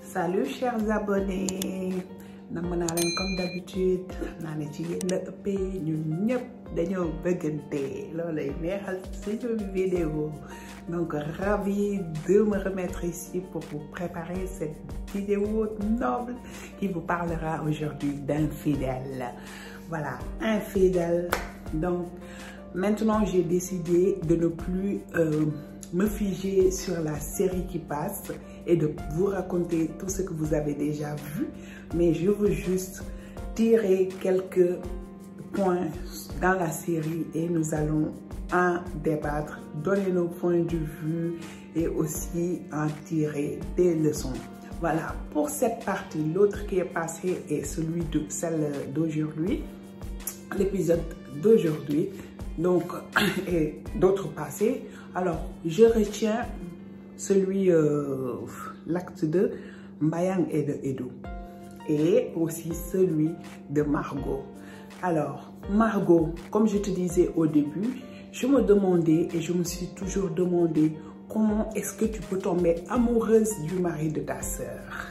Salut chers abonnés, nam naa leen comme d'habitude naa ne ci yéen la ëppee ñun ñëpp dañoo bëggante loolay neexal suñu vidéo. Donc ravi de me remettre ici pour vous préparer cette vidéo noble qui vous parlera aujourd'hui d'infidèles. Voilà, infidèles. Donc maintenant j'ai décidé de ne plus me figer sur la série qui passe et de vous raconter tout ce que vous avez déjà vu, mais je veux juste tirer quelques points dans la série et nous allons en débattre, donner nos points de vue et aussi en tirer des leçons. Voilà, pour cette partie, l'autre qui est passé est celle d'aujourd'hui, l'épisode d'aujourd'hui, donc, et d'autres passés. Alors, je retiens celui, l'acte de Mbayang et de Edo, et aussi celui de Margot. Alors, Margot, comme je te disais au début, je me demandais et je me suis toujours demandé comment est-ce que tu peux tomber amoureuse du mari de ta sœur.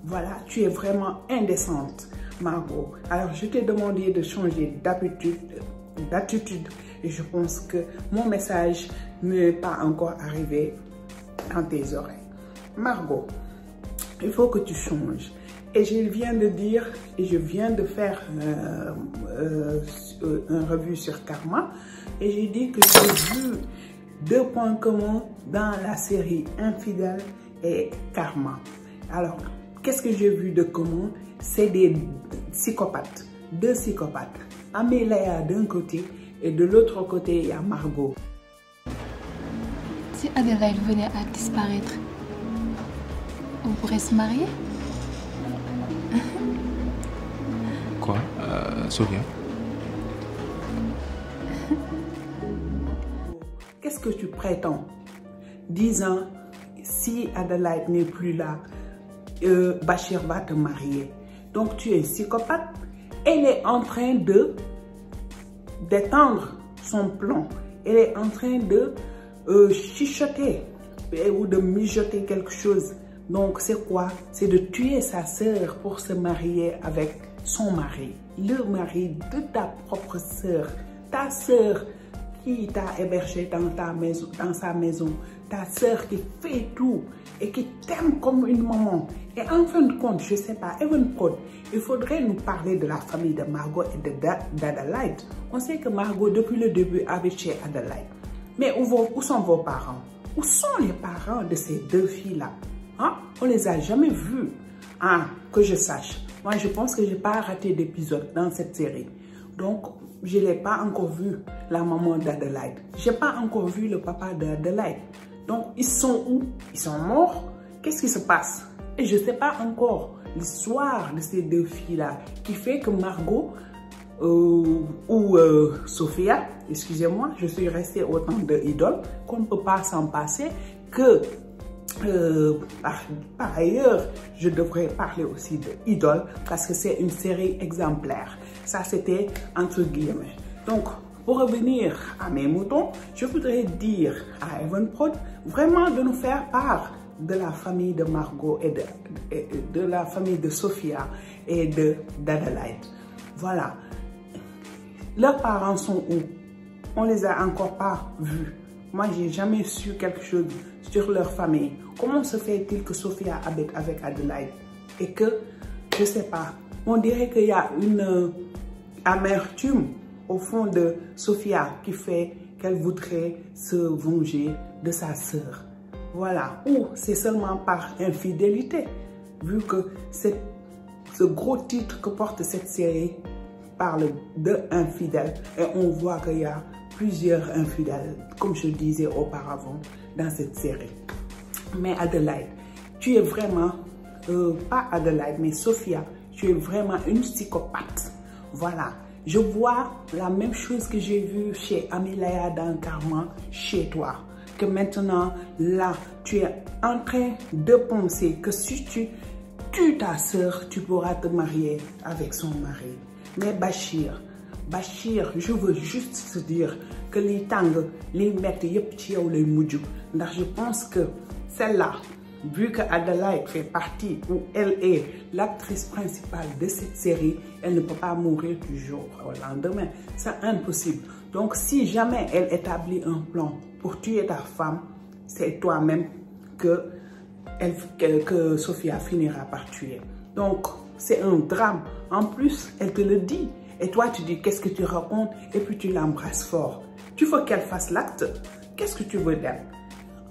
Voilà, tu es vraiment indécente, Margot. Alors, je t'ai demandé de changer d'attitude et je pense que mon message n'est pas encore arrivé dans tes oreilles. Margot, il faut que tu changes. Et je viens de dire, et je viens de faire un revue sur Karma, et j'ai dit que j'ai vu 2 points communs dans la série Infidèles et Karma. Alors, qu'est-ce que j'ai vu de commun? C'est des psychopathes, 2 psychopathes. Amélia d'un côté, et de l'autre côté, il y a Margot. Si Adélaïde venait à disparaître, on pourrait se marier? Quoi, Sophia? Qu'est-ce que tu prétends? Disant, si Adélaïde n'est plus là, Bachir va te marier. Donc tu es psychopathe. Elle est en train d'étendre son plan. Elle est en train de chuchoter ou de mijoter quelque chose. Donc c'est quoi? C'est de tuer sa sœur pour se marier avec son mari. Le mari de ta propre sœur. Ta sœur qui t'a hébergé dans sa maison. Ta sœur qui fait tout et qui t'aime comme une maman. Et en fin de compte, je ne sais pas, Evenprod, il faudrait nous parler de la famille de Margot et d'Adélaïde. On sait que Margot, depuis le début, habite chez Adélaïde. Mais où sont vos parents? Où sont les parents de ces 2 filles-là? Hein? On ne les a jamais vus. Ah, que je sache. Moi, je pense que je n'ai pas raté d'épisode dans cette série. Donc, je n'ai pas encore vu la maman d'Adélaïde. Je n'ai pas encore vu le papa d'Adélaïde. Donc, ils sont où? Ils sont morts? Qu'est-ce qui se passe? Et je ne sais pas encore l'histoire de ces 2 filles-là qui fait que Margot ou Sophia, excusez-moi, je suis restée au temps de Idole, qu'on ne peut pas s'en passer, que par ailleurs, je devrais parler aussi de Idole parce que c'est une série exemplaire. Ça, c'était entre guillemets. Donc, pour revenir à mes moutons, je voudrais dire à Evenprod vraiment de nous faire part de la famille de Margot et de la famille de Sophia et d'Adélaïde. Voilà. Leurs parents sont où? On les a encore pas vus. Moi, j'ai jamais su quelque chose sur leur famille. Comment se fait-il que Sophia habite avec Adélaïde et que, je sais pas, on dirait qu'il y a une amertume au fond de Sophia qui fait qu'elle voudrait se venger de sa sœur. Voilà. Ou c'est seulement par infidélité, vu que ce gros titre que porte cette série parle de infidèles et on voit qu'il y a plusieurs infidèles, comme je disais auparavant, dans cette série. Mais Adélaïde, tu es vraiment, pas Adélaïde, mais Sophia, tu es vraiment une psychopathe. Voilà. Je vois la même chose que j'ai vu chez Amélia dans Karma, chez toi. Que maintenant, là, tu es en train de penser que si tu tues ta sœur, tu pourras te marier avec son mari. Mais Bachir, je veux juste te dire que les tangs, les mecs, je pense que celle-là, vu que Adelaide fait partie, ou elle est l'actrice principale de cette série, elle ne peut pas mourir du jour au lendemain. C'est impossible. Donc, si jamais elle établit un plan pour tuer ta femme, c'est toi-même que Sophia finira par tuer. Donc, c'est un drame. En plus, elle te le dit. Et toi, tu dis, qu'est-ce que tu racontes? Et puis, tu l'embrasses fort. Tu veux qu'elle fasse l'acte? Qu'est-ce que tu veux d'elle?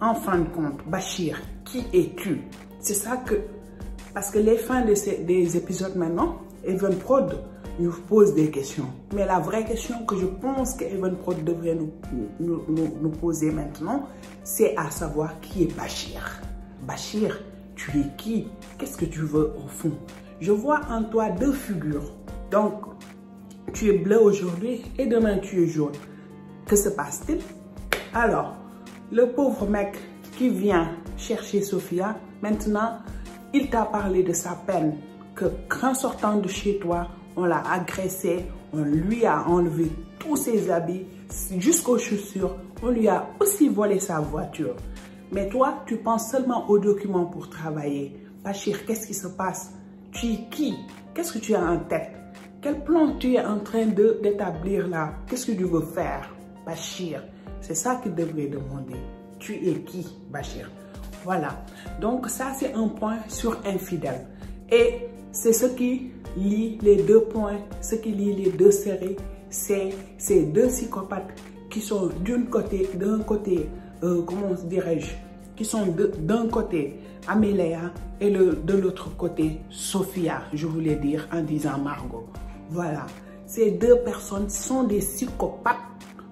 En fin de compte, Bachir, qui es-tu? C'est ça que... Parce que les fins des épisodes maintenant, Even Prod nous pose des questions. Mais la vraie question que je pense que Even Prod devrait nous poser maintenant, c'est à savoir qui est Bachir. Bachir, tu es qui? Qu'est-ce que tu veux au fond? Je vois en toi deux figures. Donc, tu es bleu aujourd'hui et demain tu es jaune. Que se passe-t-il? Alors, le pauvre mec qui vient chercher Sophia, maintenant, il t'a parlé de sa peine, que qu'en sortant de chez toi, on l'a agressé, on lui a enlevé tous ses habits, jusqu'aux chaussures, on lui a aussi volé sa voiture. Mais toi, tu penses seulement aux documents pour travailler. Bachir, qu'est-ce qui se passe? Tu es qui? Qu'est-ce que tu as en tête? Quel plan tu es en train d'établir là? Qu'est-ce que tu veux faire, Bachir? C'est ça qu'il devrait demander. Tu es qui, Bachir? Voilà. Donc ça, c'est un point sur infidèle. Et c'est ce qui lie les deux points, ce qui lie les deux séries, c'est ces deux psychopathes qui sont d'un côté, comment dirais-je, qui sont d'un côté Amelia et de l'autre côté Sophia, je voulais dire en disant Margot. Voilà, ces deux personnes sont des psychopathes.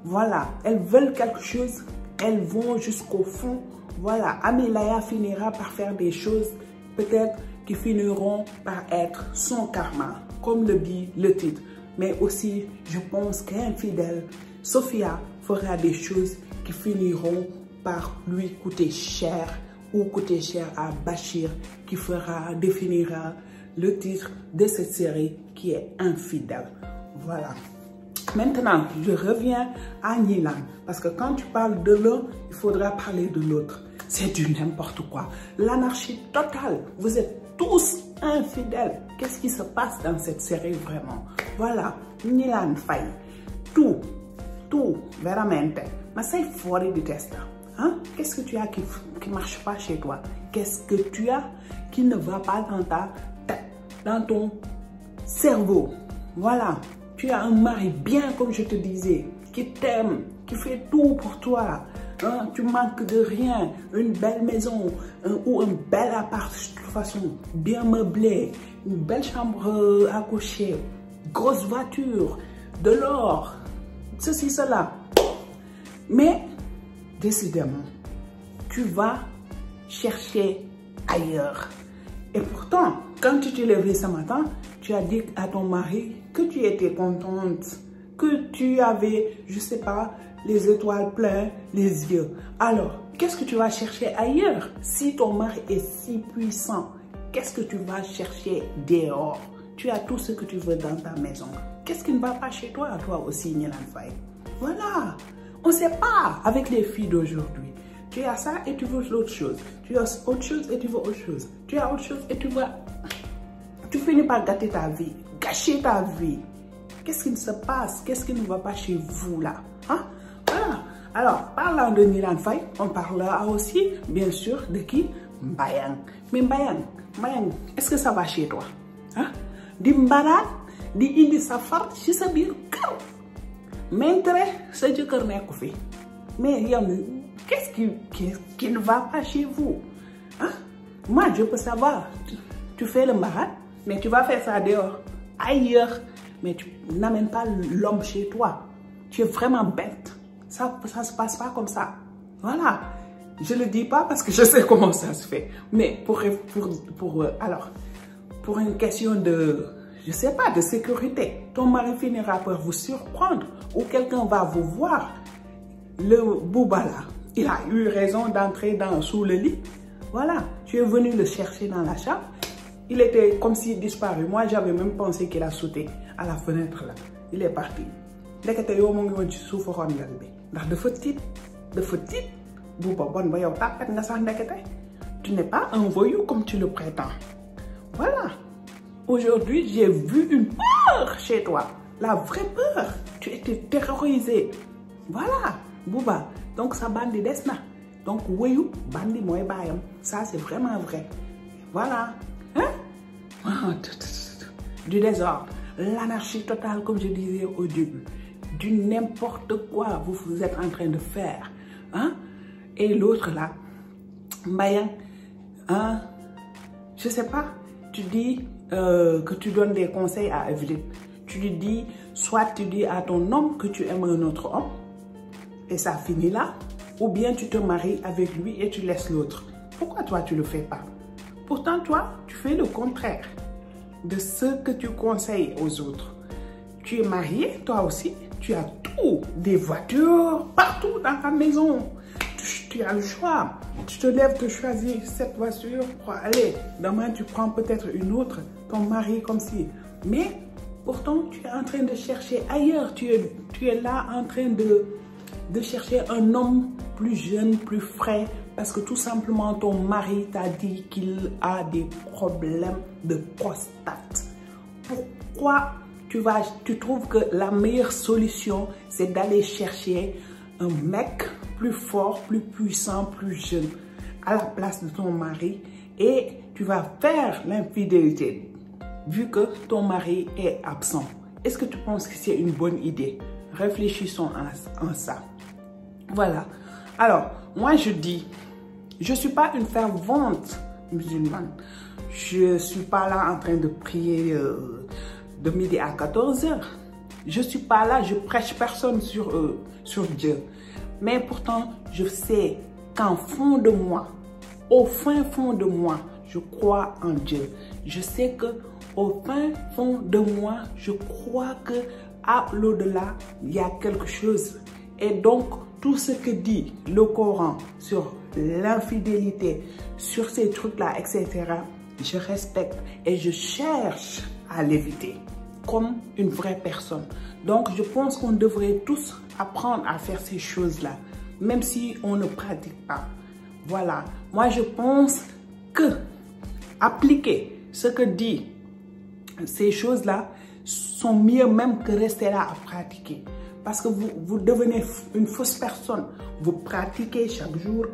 Voilà, elles veulent quelque chose, elles vont jusqu'au fond. Voilà, Amelia finira par faire des choses peut-être qui finiront par être son karma, comme le dit le titre. Mais aussi, je pense qu'infidèle, Sophia fera des choses qui finiront par lui coûter cher ou coûter cher à Bachir, qui définira le titre de cette série qui est infidèle. Voilà. Maintenant, je reviens à Nilan, parce que quand tu parles de l'un, il faudra parler de l'autre. C'est du n'importe quoi. L'anarchie totale. Vous êtes tous infidèles. Qu'est-ce qui se passe dans cette série vraiment? Voilà, Nilan Faye. Tout, vraiment. Mais c'est fort de test. Hein? Qu'est-ce que tu as qui ne marche pas chez toi? Qu'est-ce que tu as qui ne va pas dans ta tête, dans ton cerveau? Voilà. Tu as un mari bien, comme je te disais, qui t'aime, qui fait tout pour toi. Hein? Tu manques de rien. Une belle maison ou un bel appart, de toute façon, bien meublé, une belle chambre à coucher, grosse voiture, de l'or, ceci, cela. Mais, décidément, tu vas chercher ailleurs. Et pourtant, quand tu t'es levée ce matin, tu as dit à ton mari que tu étais contente, que tu avais, je sais pas, les étoiles pleines les yeux. Alors, qu'est-ce que tu vas chercher ailleurs? Si ton mari est si puissant, qu'est-ce que tu vas chercher dehors? Tu as tout ce que tu veux dans ta maison. Qu'est-ce qui ne va pas chez toi aussi, Nilan Faye? Voilà. On ne sait pas avec les filles d'aujourd'hui. Tu as ça et tu veux autre chose. Tu as autre chose et tu veux autre chose. Tu as autre chose et tu veux... Tu finis par gâter ta vie, gâcher ta vie. Qu'est-ce qui se passe? Qu'est-ce qui ne va pas chez vous là? Hein? Voilà. Alors, parlant de Nilan Faye, on parlera aussi, bien sûr, de qui? Mbayang. Mais Mbayang, est-ce que ça va chez toi? Hein? Di mbarat, di indi safar, ci sa bir kër. M'intérêt, sa jëkkër nekku fi. Mais qu'est-ce qui ne va pas chez vous? Hein? Moi, je peux savoir. Tu fais le mbarat, mais tu vas faire ça dehors, ailleurs. Mais tu n'amènes pas l'homme chez toi. Tu es vraiment bête. Ça se passe pas comme ça. Voilà. Je le dis pas parce que je sais comment ça se fait. Mais pour une question de, je sais pas, de sécurité, ton mari finira par vous surprendre ou quelqu'un va vous voir. Le Bouba là, il a eu raison d'entrer sous le lit. Voilà. Tu es venu le chercher dans la chambre. Il était comme s'il disparu. Moi, j'avais même pensé qu'il a sauté à la fenêtre là. Il est parti. Ndekete yow mo ngi won ci suufu rondal bi ndax dafa tiit Bouba bon ba yow tapet nga sax ndekete Tu n'es pas un voyou comme tu le prétends. Voilà. Aujourd'hui, j'ai vu une peur chez toi. La vraie peur. Tu étais terrorisé. Voilà, Bouba. Donc, ça bandi desna. Donc, voyou, bandi moy bayam. Ça, c'est vraiment vrai. Voilà. Hein? Du désordre. L'anarchie totale, comme je disais au début. Du n'importe quoi vous êtes en train de faire. Hein? Et l'autre là, Mbayang, hein? Je sais pas, tu dis que tu donnes des conseils à Evelyne. Tu lui dis, soit tu dis à ton homme que tu aimes un autre homme, et ça finit là, ou bien tu te maries avec lui et tu laisses l'autre. Pourquoi toi tu le fais pas? Pourtant toi, tu fais le contraire de ce que tu conseilles aux autres. Tu es marié, toi aussi, tu as tout, des voitures partout dans ta maison. Tu as le choix. Tu te lèves, tu choisis cette voiture pour aller. Demain, tu prends peut-être une autre, ton mari comme si. Mais pourtant, tu es en train de chercher ailleurs. Tu es là en train de chercher un homme plus jeune, plus frais. Parce que tout simplement, ton mari t'a dit qu'il a des problèmes de prostate. Pourquoi tu trouves que la meilleure solution, c'est d'aller chercher un mec plus fort, plus puissant, plus jeune à la place de ton mari et tu vas faire l'infidélité vu que ton mari est absent. Est-ce que tu penses que c'est une bonne idée? Réfléchissons en ça. Voilà. Alors, moi je dis, je ne suis pas une fervente musulmane. Je ne suis pas là en train de prier de midi à 14h. Je ne suis pas là, je prêche personne sur Dieu. Mais pourtant, je sais qu'en fond de moi, au fin fond de moi, je crois en Dieu. Je sais que au fin fond de moi, je crois que à l'au-delà, il y a quelque chose. Et donc, tout ce que dit le Coran sur l'infidélité, sur ces trucs-là, etc., je respecte et je cherche à l'éviter comme une vraie personne. Donc, je pense qu'on devrait tous apprendre à faire ces choses-là, même si on ne pratique pas. Voilà. Moi, je pense que appliquer ce que dit ces choses-là sont mieux même que rester là à pratiquer. Parce que vous devenez une fausse personne. Vous pratiquez chaque jour,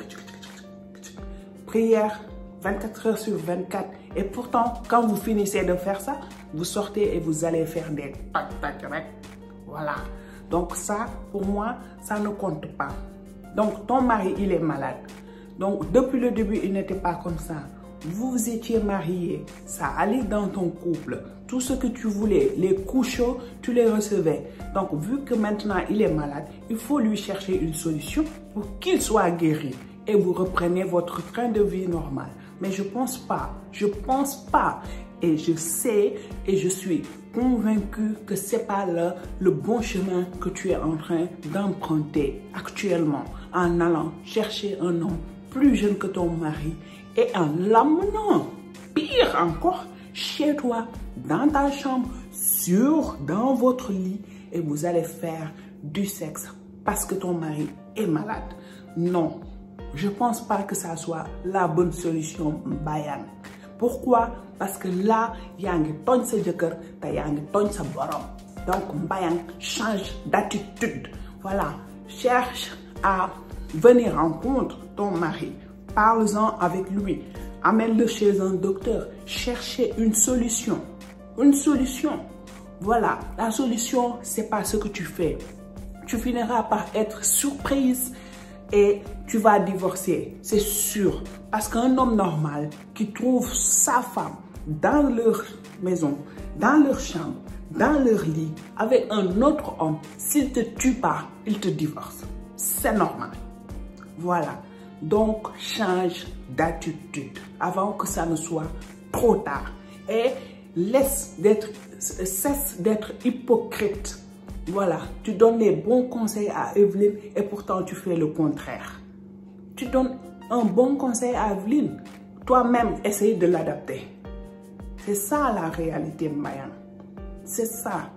prière 24 heures sur 24. Et pourtant, quand vous finissez de faire ça, vous sortez et vous allez faire des tac-tac-tac. Voilà. Donc ça, pour moi, ça ne compte pas. Donc ton mari, il est malade. Donc depuis le début, il n'était pas comme ça. Vous étiez mariés, ça allait dans ton couple. Tout ce que tu voulais, les coups chauds, tu les recevais. Donc vu que maintenant il est malade, il faut lui chercher une solution pour qu'il soit guéri. Et vous reprenez votre train de vie normal. Mais je pense pas. Et je sais et je suis convaincue que c'est pas le bon chemin que tu es en train d'emprunter actuellement en allant chercher un homme plus jeune que ton mari et en l'amenant, pire encore, chez toi, dans ta chambre, dans votre lit et vous allez faire du sexe parce que ton mari est malade. Non, je pense pas que ça soit la bonne solution, Mbayang. Pourquoi? Parce que là, yangi togn sa jëkkër te yangi togn sa borom. Donc, Mbayang, change d'attitude. Voilà, cherche à venir rencontrer ton mari. Parle-en avec lui. Amène-le chez un docteur. Cherchez une solution. Une solution. Voilà, la solution, c'est pas ce que tu fais. Tu finiras par être surprise et tu vas divorcer, c'est sûr. Parce qu'un homme normal qui trouve sa femme dans leur maison, dans leur chambre, dans leur lit, avec un autre homme, s'il te tue pas, il te divorce. C'est normal. Voilà. Donc, change d'attitude avant que ça ne soit trop tard. Et cesse d'être hypocrite. Voilà, tu donnes les bons conseils à Evelyne et pourtant tu fais le contraire. Tu donnes un bon conseil à Evelyne, toi-même essaye de l'adapter. C'est ça la réalité, Mbayang. C'est ça.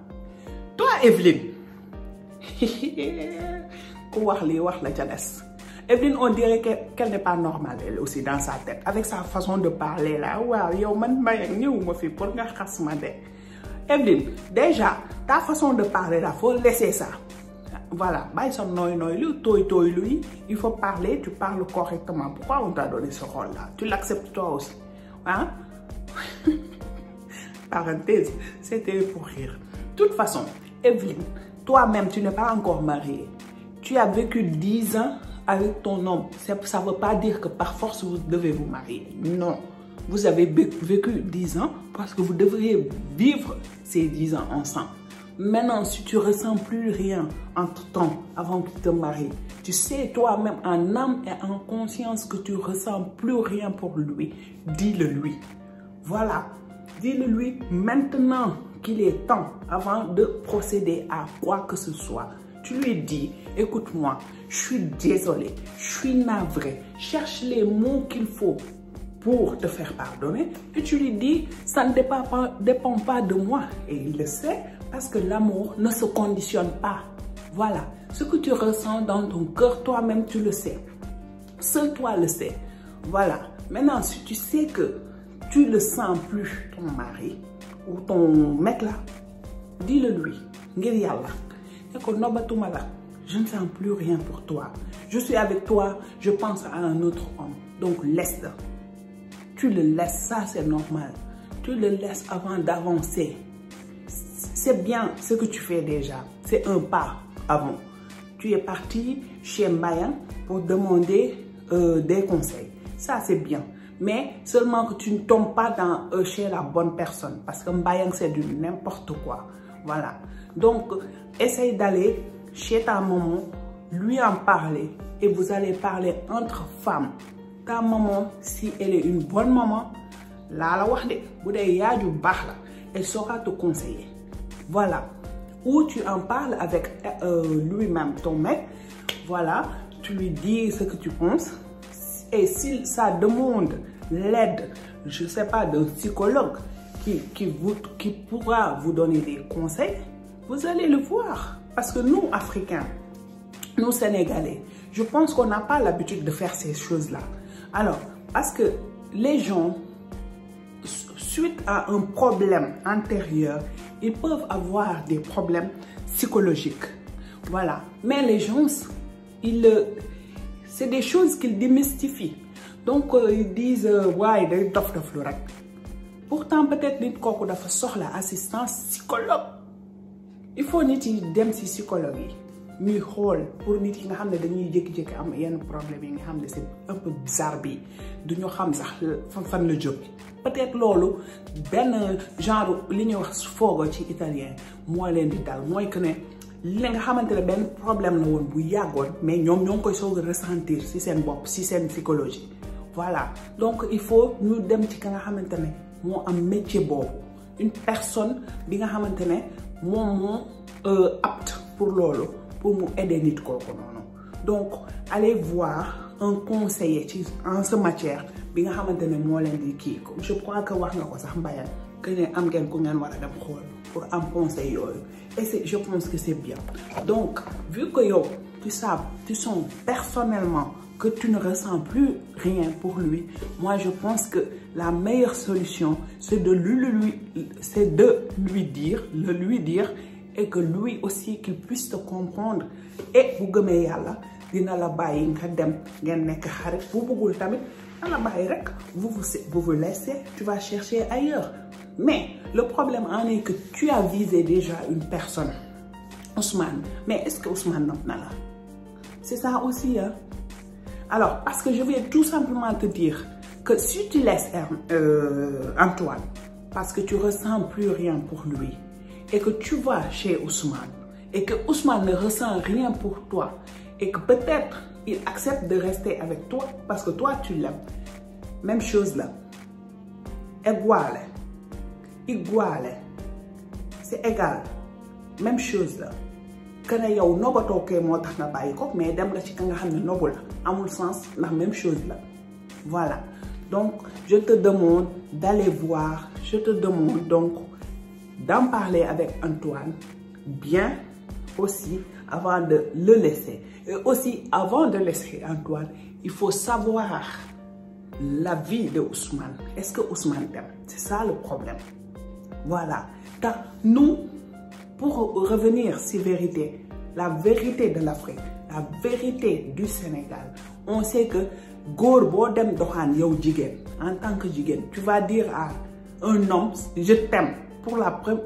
Toi, Evelyne, Evelyne, on dirait qu'elle n'est pas normale, elle aussi, dans sa tête. Avec sa façon de parler, là. Waouh, yo, man, ma fille, pour nga khas ma de. Evelyne, déjà, ta façon de parler, là, faut laisser ça. Voilà, il faut parler, tu parles correctement. Pourquoi on t'a donné ce rôle-là? Tu l'acceptes toi aussi. Hein? Parenthèse, c'était pour rire. De toute façon, Evelyne, toi-même, tu n'es pas encore mariée. Tu as vécu 10 ans avec ton homme. Ça ne veut pas dire que par force, vous devez vous marier. Non. Vous avez vécu 10 ans parce que vous devriez vivre ces 10 ans ensemble. Maintenant, si tu ne ressens plus rien entre-temps avant que tu te maries, tu sais toi-même en âme et en conscience que tu ne ressens plus rien pour lui, dis-le lui. Voilà, dis-le lui maintenant qu'il est temps avant de procéder à quoi que ce soit. Tu lui dis, écoute-moi, je suis désolée, je suis navrée, cherche les mots qu'il faut pour te faire pardonner et tu lui dis, ça ne dépend pas de moi. Et il le sait parce que l'amour ne se conditionne pas. Voilà, ce que tu ressens dans ton cœur, toi-même tu le sais. Seul toi le sais. Voilà, maintenant si tu sais que tu ne sens plus ton mari ou ton mec là, dis-le lui, ngir yalla. Je ne sens plus rien pour toi. Je suis avec toi, je pense à un autre homme. Donc laisse-le. Tu le laisses, ça c'est normal. Tu le laisses avant d'avancer. C'est bien ce que tu fais déjà. C'est un pas avant. Tu es parti chez Mbayan pour demander des conseils. Ça c'est bien. Mais seulement que tu ne tombes pas chez la bonne personne. Parce que Mbayan c'est du n'importe quoi. Voilà. Donc, essaye d'aller chez ta maman, lui en parler. Et vous allez parler entre femmes. Ta maman, si elle est une bonne maman, elle saura te conseiller. Voilà. Ou tu en parles avec lui-même, ton mec. Voilà. Tu lui dis ce que tu penses. Et si ça demande l'aide, je ne sais pas, d'un psychologue qui pourra vous donner des conseils, vous allez le voir. Parce que nous, Africains, nous, Sénégalais, je pense qu'on n'a pas l'habitude de faire ces choses-là. Alors, parce que les gens, suite à un problème antérieur, ils peuvent avoir des problèmes psychologiques. Voilà. Mais les gens, c'est des choses qu'ils démystifient. Donc, ils disent, ouais, ils doivent le rek. Pourtant, peut-être nit koku dafa soxla assistance psychologue. Il faut nit yi dem ci psychologue yi ñuy xol pour nit yi nga xamné dañuy jékki-jékki am yenn problème yi nga xamné c'est un peu bizarre bi duñu xam sax fan la jóg. Peut-être lolu ben genre li ñuy wax fogo ci italien mo leen di dal moy que né li nga xamantene ben problème la won bu yagone mais ñom ñong koy soog ressentir ci sen bop ci sen psychologie. Voilà. Donc il faut ñu dem ci ka nga xamantene moi un métier bon, une personne bi nga xamantene mom apte pour lolo pour mu aider nit koko nono. Donc allez voir un conseiller en ce matière bi nga xamantene mo len di ki ko. Je crois que wax nga ko sax Mbayang que ne am ngeen ko ngeen wara dem xol pour am conseil yoyu. Et je pense que c'est bien. Donc vu que yo tu sens personnellement que tu ne ressens plus rien pour lui, moi je pense que la meilleure solution, c'est de lui dire et que lui aussi qu'il puisse te comprendre. Et bu gëmé yalla dina la bayyi nga dem ngeen nek xarit bu bëggul tamit la bayyi rek vous vous laissez, tu vas chercher ailleurs. Mais le problème en est que tu as visé déjà une personne, Ousmane. Mais est-ce que Ousmane nopp na la? C'est ça aussi, hein. Alors, parce que je vais tout simplement te dire que si tu laisses Antoine, parce que tu ressens plus rien pour lui, et que tu vas chez Ousmane, et que Ousmane ne ressent rien pour toi, et que peut-être il accepte de rester avec toi, parce que toi tu l'aimes, même chose là, igual, c'est égal, même chose là. Que ne yow nobatoo kee moo tax na bàyyi ko mais dem la ci ka nga xam ne nobu la amul sens ndax même chose la. Voilà, donc je te demande d'aller voir, je te demande donc d'en parler avec Antoine bien aussi avant de le laisser. Et aussi, avant de laisser Antoine, il faut savoir la vie de Ousmane. Est-ce que Ousmane t'aime? C'est ça le problème. Voilà. Car nous, pour revenir sur vérité, la vérité de l'Afrique, la vérité du Sénégal, on sait que góor boo dem doxaan yow jigéen en tant que jigéen, tu vas dire à un homme, je t'aime pour la première,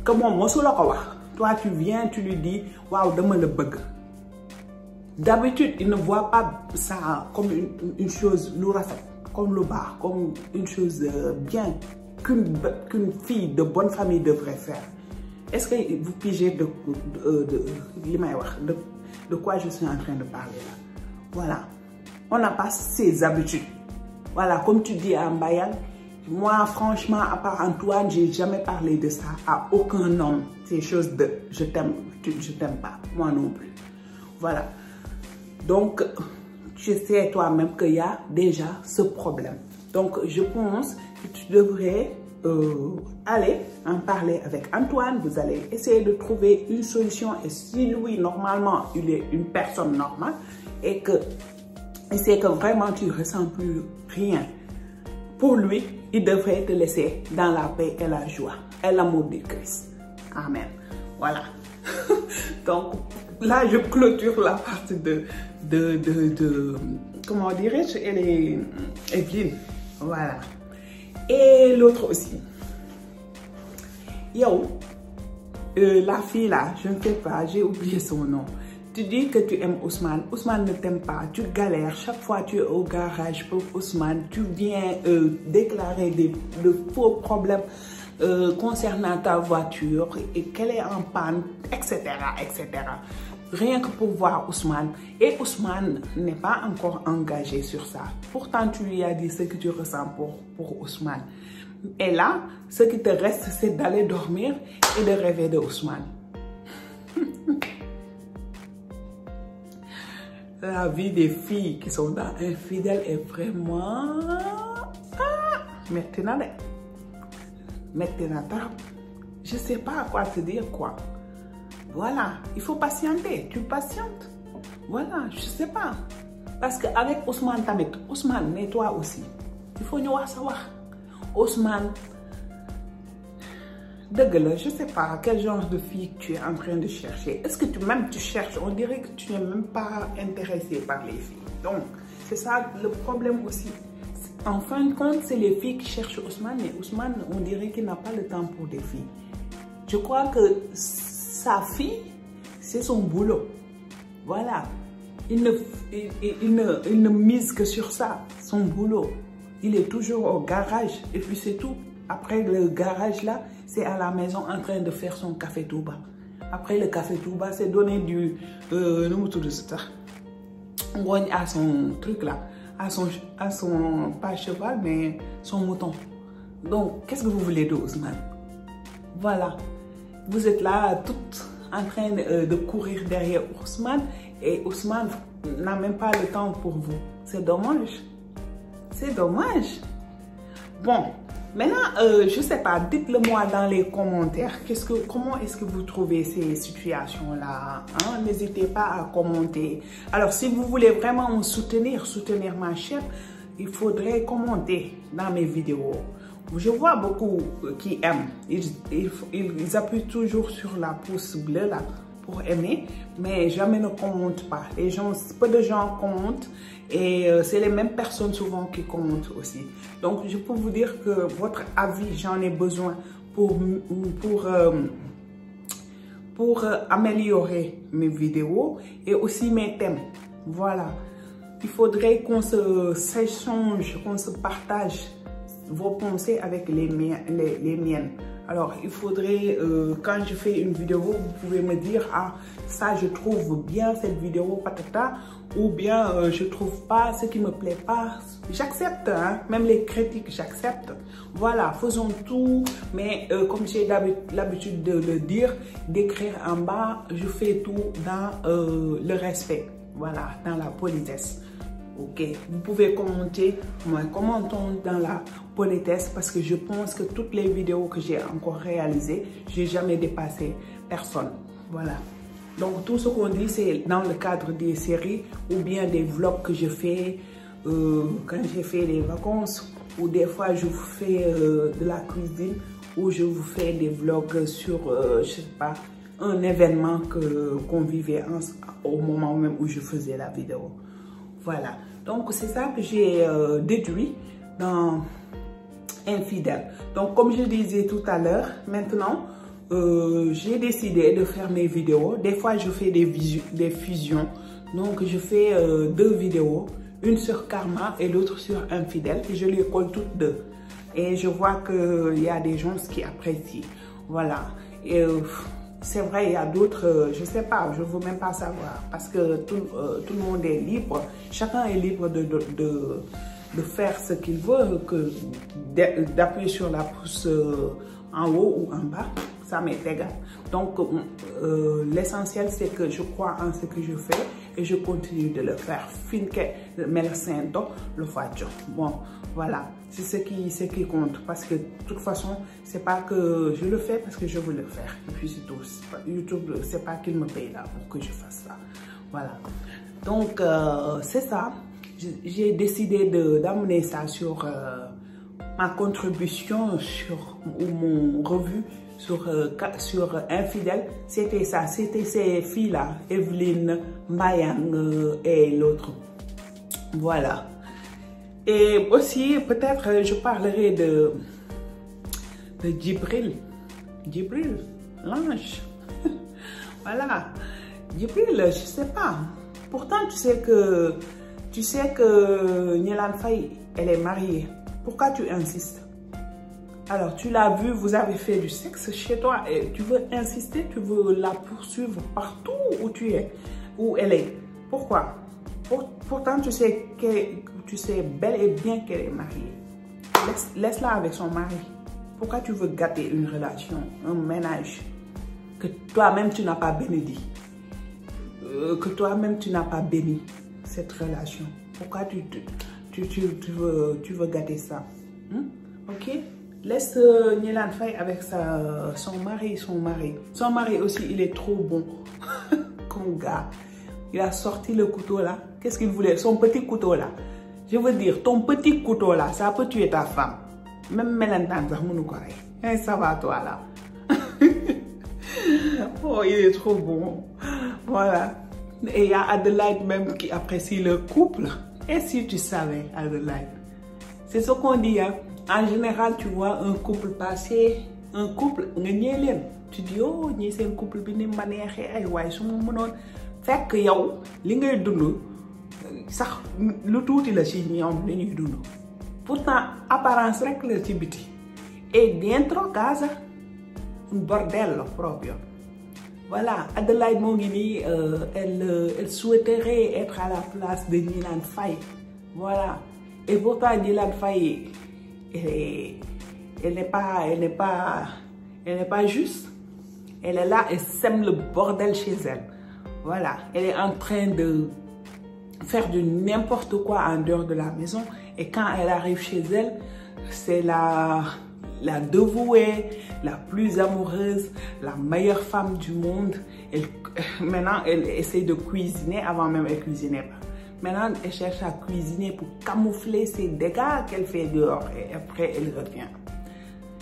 que moom mosu la ko wax. Toi, tu viens, tu lui dis, waouh, dama la bëgg. D'habitude, il ne voit pas ça comme une chose lu rafet, comme lu baax, comme une chose bien qu'une fille de bonne famille devrait faire. Est-ce que vous pigez de quoi je suis en train de parler là? Voilà. On n'a pas ces habitudes. Voilà, comme tu dis à Mbayang, moi, franchement, à part Antoine, j'ai jamais parlé de ça à aucun homme. Ces choses de je t'aime, je t'aime pas. Moi non plus. Voilà. Donc, tu sais toi-même qu'il y a déjà ce problème. Donc, je pense que tu devrais aller en parler avec Antoine. Vous allez essayer de trouver une solution. Et si lui, normalement, il est une personne normale et que c'est que vraiment tu ne ressens plus rien, pour lui, il devrait te laisser dans la paix et la joie et l'amour de Christ. Amen. Voilà. Donc, là, je clôture la partie de comment dirais-je, elle est Evelyne. Voilà. Et l'autre aussi. Yo, la fille là, je ne sais pas, j'ai oublié son nom. Tu dis que tu aimes Ousmane. Ousmane ne t'aime pas. Tu galères. Chaque fois que tu es au garage pour Ousmane, tu viens déclarer de faux problèmes concernant ta voiture et qu'elle est en panne, etc., etc. Rien que pour voir Ousmane. Et Ousmane n'est pas encore engagé sur ça. Pourtant, tu lui as dit ce que tu ressens pour Ousmane. Et là, ce qui te reste, c'est d'aller dormir et de rêver de Ousmane. La vie des filles qui sont dans infidèles est vraiment... maintenant, je ne sais pas à quoi te dire quoi. Voilà, il faut patienter. Tu patientes. Voilà, je ne sais pas. Parce qu'avec Ousmane Tamit, Ousmane, mais toi aussi. Il faut nous savoir. Ousmane, je ne sais pas quel genre de fille tu es en train de chercher. Est-ce que tu cherches? On dirait que tu n'es même pas intéressé par les filles. Donc, c'est ça le problème aussi. En fin de compte, c'est les filles qui cherchent Ousmane, mais Ousmane, on dirait qu'il n'a pas le temps pour des filles. Je crois que sa fille, c'est son boulot. Voilà. Il ne mise que sur ça, son boulot. Il est toujours au garage et puis c'est tout. Après le garage là, c'est à la maison en train de faire son café Touba. Après le café Touba, c'est donner du... à son truc là. À son pas cheval, mais son mouton. Donc, qu'est-ce que vous voulez de Ousmane? Voilà. Vous êtes là, toutes en train de courir derrière Ousmane. Et Ousmane n'a même pas le temps pour vous. C'est dommage. C'est dommage. Bon, maintenant, je ne sais pas, dites-le moi dans les commentaires. Comment est-ce que vous trouvez ces situations-là, hein? N'hésitez pas à commenter. Alors, si vous voulez vraiment me soutenir ma chaîne, il faudrait commenter dans mes vidéos. Je vois beaucoup qui aiment. Ils appuient toujours sur la pouce bleue là pour aimer, mais jamais ne commentent pas. Les gens, peu de gens commentent et c'est les mêmes personnes souvent qui commentent aussi. Donc, je peux vous dire que votre avis, j'en ai besoin pour améliorer mes vidéos et aussi mes thèmes. Voilà. Il faudrait qu'on s'échange, qu'on se partage vos pensées avec les miennes. Alors, il faudrait, quand je fais une vidéo, vous pouvez me dire, ah, ça, je trouve bien cette vidéo, patata, ou bien, je trouve pas ce qui me plaît pas. J'accepte, hein, même les critiques, j'accepte. Voilà, faisons tout, mais comme j'ai l'habitude de le dire, d'écrire en bas, je fais tout dans le respect, voilà, dans la politesse. Ok, vous pouvez commenter, moi commentons dans la politesse parce que je pense que toutes les vidéos que j'ai encore réalisées, j'ai jamais dépassé personne. Voilà. Donc tout ce qu'on dit, c'est dans le cadre des séries ou bien des vlogs que je fais quand j'ai fait les vacances, ou des fois je vous fais de la cuisine, ou je vous fais des vlogs sur, je sais pas, un événement qu'on vivait au moment même où je faisais la vidéo. Voilà. Donc c'est ça que j'ai déduit dans Infidèle. Donc comme je disais tout à l'heure, maintenant, j'ai décidé de faire mes vidéos. Des fois, je fais des fusions. Donc, je fais 2 vidéos. Une sur Karma et l'autre sur Infidèle. Et je les colle toutes 2. Et je vois qu'il y a des gens qui apprécient. Voilà. Et c'est vrai, il y a d'autres, je ne sais pas, je ne veux même pas savoir. Parce que tout le monde est libre. Chacun est libre de faire ce qu'il veut, d'appuyer sur la pouce en haut ou en bas. Ça m'est égal. Donc, l'essentiel, c'est que je crois en ce que je fais et je continue de le faire. Finke me sento le faccio. Bon, voilà. C'est ce qui compte. Parce que, de toute façon, c'est pas que je le fais parce que je veux le faire. Et puis, c'est tout. YouTube, c'est pas qu'il me paye là pour que je fasse ça. Voilà. Donc, c'est ça. J'ai décidé d'amener ça sur ma contribution ou mon revue sur Infidèle. C'était ça, c'était ces filles-là, Evelyne, Mayang et l'autre. Voilà. Et aussi, peut-être, je parlerai de Djibril. Djibril, l'ange. Voilà. Djibril, je sais pas. Pourtant, tu sais que Nielan Faye, elle est mariée. Pourquoi tu insistes? Alors, tu l'as vu, vous avez fait du sexe chez toi et tu veux insister, tu veux la poursuivre partout où tu es, où elle est. Pourquoi? Pourtant, tu sais bel et bien qu'elle est mariée. Laisse-la avec son mari. Pourquoi tu veux gâter une relation, un ménage que toi-même tu n'as pas bénédit? Que toi-même tu n'as pas béni cette relation. Pourquoi tu veux gâter ça? Ok? Laisse Nielan Faye avec son mari. Son mari aussi, il est trop bon. Comme gars. Il a sorti le couteau là. Qu'est-ce qu'il voulait? Son petit couteau là. Je veux dire, ton petit couteau là, ça peut tuer ta femme. Même Mélentan, ça va toi là. Oh, il est trop bon. Voilà. Et il y a Adelaide même qui apprécie le couple. Et si tu savais, Adelaide, c'est ce qu'on dit, hein. En général, tu vois un couple passer, un couple, tu dis, oh, c'est un couple qui est manéré, fait que yow, li ngay dund, sax lu tuuti la ci ñoom li ñuy dund. Pourtant, apparence rek la ci biti. Et dentro casa, un bordello proprio. Voilà, Adelaide Mongini, elle souhaiterait être à la place de Nielan Faye. Voilà. Et pourtant, Nielan Faye, elle n'est pas juste. Elle est là et sème le bordel chez elle. Voilà. Elle est en train de faire du n'importe quoi en dehors de la maison. Et quand elle arrive chez elle, c'est la dévouée, la plus amoureuse, la meilleure femme du monde. Maintenant, elle essaie de cuisiner. Avant même, elle cuisinait pas. Maintenant, elle cherche à cuisiner pour camoufler ses dégâts qu'elle fait dehors. Et après, elle revient.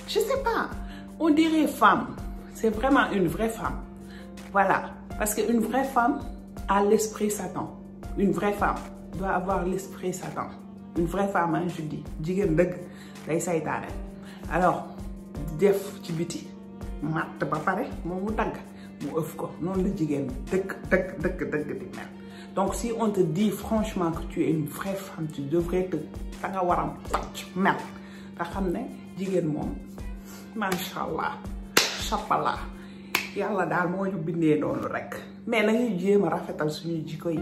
Je sais pas. On dirait femme. C'est vraiment une vraie femme. Voilà. Parce qu'une vraie femme a l'esprit Satan. Une vraie femme doit avoir l'esprit Satan. Une vraie femme, hein, je dis. Alors, def ci biti mat ba pare momu dag mu euf ko non la jigen deuk di mel. Donc si on te dit franchement que tu es une vraie femme, tu devrais te nga waram mel ta xamne jigen mom machallah chapala yalla dal mo ñu bindé nonu rek. Mais nañu jema rafetal suñu jiko yi.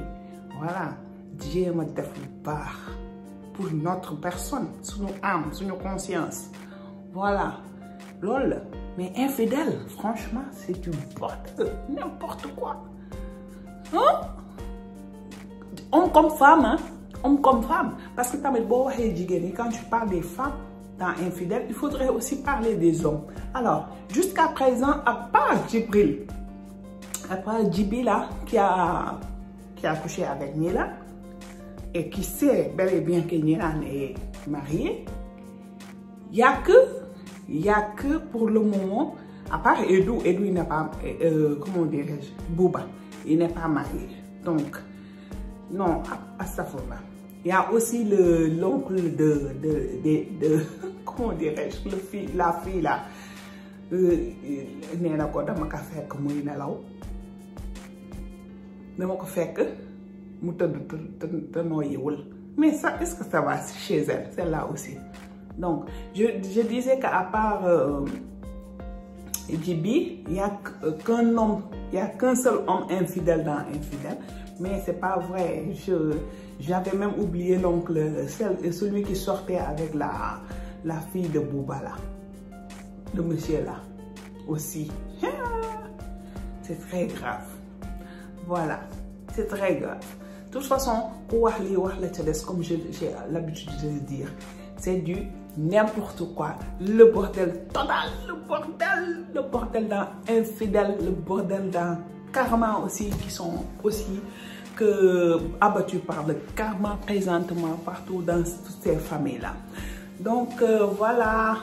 Voilà, jema def lu baax pour notre personne, suñu âme, suñu conscience. Voilà. Lol. Mais infidèle, franchement, c'est du bordel. N'importe quoi. Hein? Homme comme femme, hein? Homme comme femme. Parce que quand tu parles des femmes dans Infidèle, il faudrait aussi parler des hommes. Alors, jusqu'à présent, à part Djibril, Après, Djibi là, qui a couché avec Nila et qui sait bel et bien que Nila est mariée, il n'y a que pour le moment, à part Edou il n'est pas, comment dirais-je, Bouba, il n'est pas marié. Donc, non, à ça faut pas. Il y a aussi l'oncle de comment dirais-je, la fille là. Nee na ko dama ko fekk muy nelaw dama ko fekk mu tëdd te nooyiwul. Mais ça, est-ce que ça va chez elle? C'est là aussi. Donc, je disais qu'à part Djibi, il n'y a qu'un homme, il n'y a qu'un seul homme infidèle dans Infidèle. Mais c'est pas vrai. J'avais même oublié l'oncle, celui qui sortait avec la fille de Bouba là. De monsieur là aussi. C'est très grave. Voilà, c'est très grave. De toute façon, comme j'ai l'habitude de le dire, c'est du n'importe quoi. Le bordel total, le bordel dans Infidèle, le bordel dans Karma aussi, qui sont aussi abattus par le karma présentement partout dans toutes ces familles-là. Donc voilà.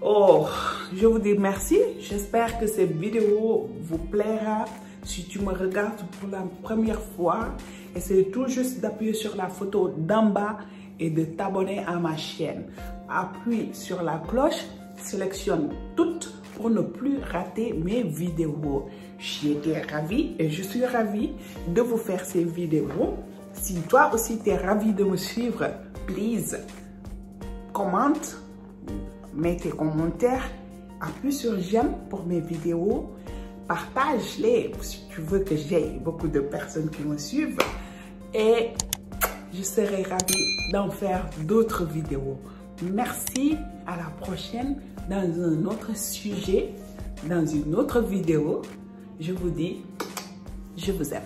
Oh, je vous dis merci. J'espère que cette vidéo vous plaira. Si tu me regardes pour la première fois, essaye tout juste d'appuyer sur la photo d'en bas et de t'abonner à ma chaîne. Appuie sur la cloche, sélectionne toutes pour ne plus rater mes vidéos. J'étais ravie et je suis ravie de vous faire ces vidéos. Si toi aussi tu es ravi de me suivre, please, commente. Mets tes commentaires, appuie sur j'aime pour mes vidéos, partage-les si tu veux que j'ai beaucoup de personnes qui me suivent et je serai ravie d'en faire d'autres vidéos. Merci, à la prochaine dans un autre sujet, dans une autre vidéo. Je vous dis, je vous aime.